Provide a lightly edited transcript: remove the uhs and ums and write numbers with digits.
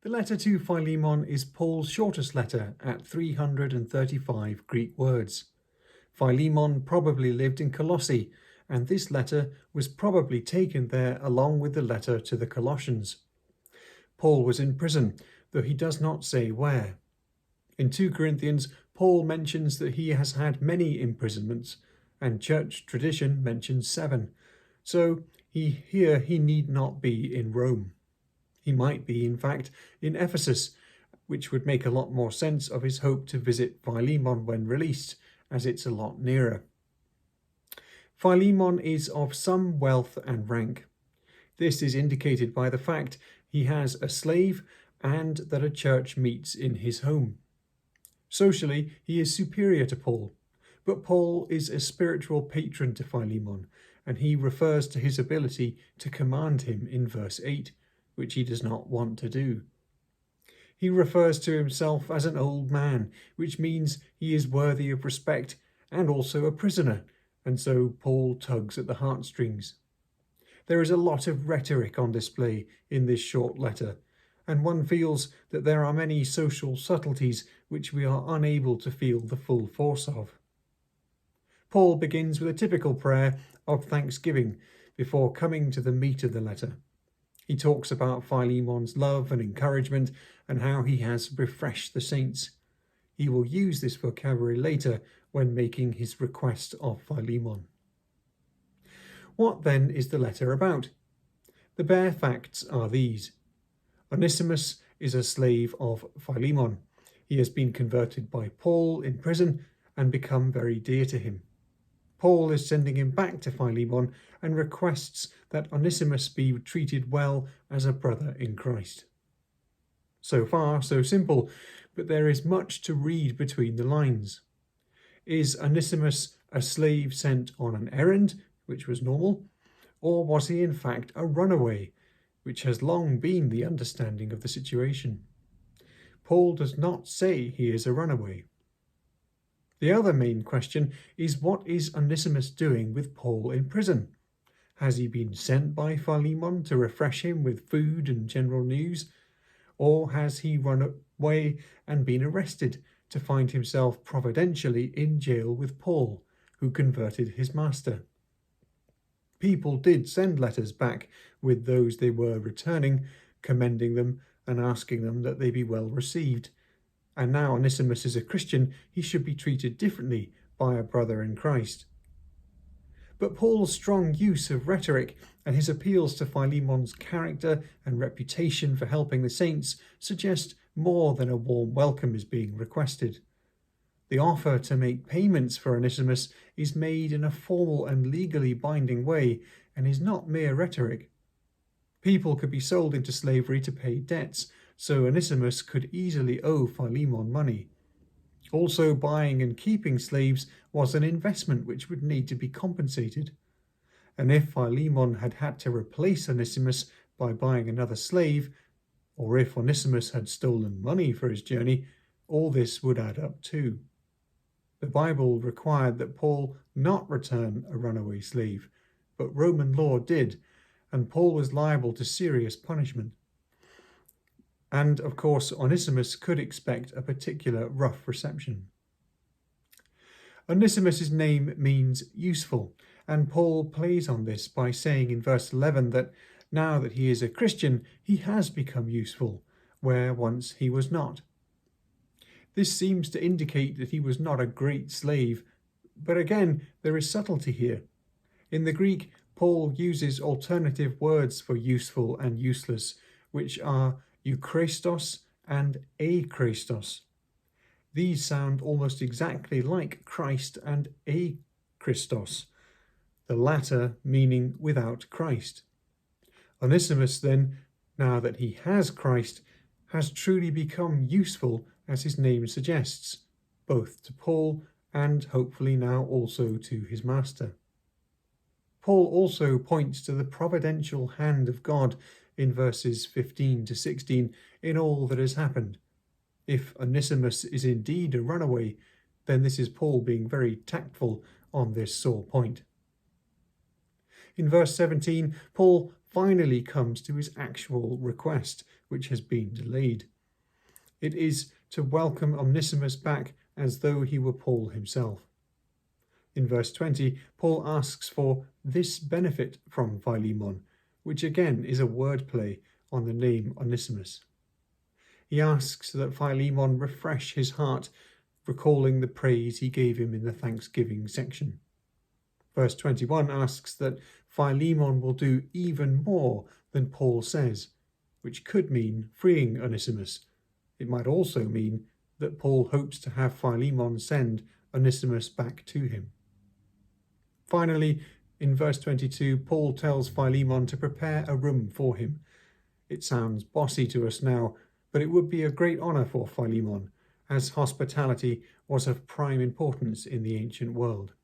The letter to Philemon is Paul's shortest letter at 335 Greek words. Philemon probably lived in Colossae, and this letter was probably taken there along with the letter to the Colossians. Paul was in prison, though he does not say where. In 2 Corinthians, Paul mentions that he has had many imprisonments, and church tradition mentions 7. So he need not be in Rome. He might be, in fact, in Ephesus, which would make a lot more sense of his hope to visit Philemon when released, as it's a lot nearer. Philemon is of some wealth and rank. This is indicated by the fact he has a slave and that a church meets in his home. Socially, he is superior to Paul, but Paul is a spiritual patron to Philemon, and he refers to his ability to command him in verse 8, which he does not want to do. He refers to himself as an old man, which means he is worthy of respect and also a prisoner, and so Paul tugs at the heartstrings. There is a lot of rhetoric on display in this short letter, and one feels that there are many social subtleties which we are unable to feel the full force of. Paul begins with a typical prayer of thanksgiving before coming to the meat of the letter. He talks about Philemon's love and encouragement and how he has refreshed the saints. He will use this vocabulary later when making his request of Philemon. What then is the letter about? The bare facts are these. Onesimus is a slave of Philemon. He has been converted by Paul in prison and become very dear to him. Paul is sending him back to Philemon and requests that Onesimus be treated well as a brother in Christ. So far, so simple, but there is much to read between the lines. Is Onesimus a slave sent on an errand, which was normal, or was he in fact a runaway, which has long been the understanding of the situation? Paul does not say he is a runaway. The other main question is, what is Onesimus doing with Paul in prison? Has he been sent by Philemon to refresh him with food and general news? Or has he run away and been arrested to find himself providentially in jail with Paul, who converted his master? People did send letters back with those they were returning, commending them and asking them that they be well received. And now Onesimus is a Christian, he should be treated differently by a brother in Christ. But Paul's strong use of rhetoric and his appeals to Philemon's character and reputation for helping the saints suggest more than a warm welcome is being requested. The offer to make payments for Onesimus is made in a formal and legally binding way and is not mere rhetoric. People could be sold into slavery to pay debts, so Onesimus could easily owe Philemon money. Also, buying and keeping slaves was an investment which would need to be compensated. And if Philemon had had to replace Onesimus by buying another slave, or if Onesimus had stolen money for his journey, all this would add up too. The Bible required that Paul not return a runaway slave, but Roman law did, and Paul was liable to serious punishment. And, of course, Onesimus could expect a particular rough reception. Onesimus' name means useful, and Paul plays on this by saying in verse 11 that now that he is a Christian, he has become useful, where once he was not. This seems to indicate that he was not a great slave, but again, there is subtlety here. In the Greek, Paul uses alternative words for useful and useless, which are Euchrestos and Achrestos. These sound almost exactly like Christ and Achristos, the latter meaning without Christ. Onesimus, then, now that he has Christ, has truly become useful, as his name suggests, both to Paul and hopefully now also to his master. Paul also points to the providential hand of God in verses 15 to 16 in all that has happened. If Onesimus is indeed a runaway, then this is Paul being very tactful on this sore point. In verse 17, Paul finally comes to his actual request which has been delayed. It is to welcome Onesimus back as though he were Paul himself. In verse 20, Paul asks for this benefit from Philemon, which again is a wordplay on the name Onesimus. He asks that Philemon refresh his heart, recalling the praise he gave him in the thanksgiving section. Verse 21 asks that Philemon will do even more than Paul says, which could mean freeing Onesimus. It might also mean that Paul hopes to have Philemon send Onesimus back to him. Finally, in verse 22, Paul tells Philemon to prepare a room for him. It sounds bossy to us now, but it would be a great honour for Philemon, as hospitality was of prime importance in the ancient world.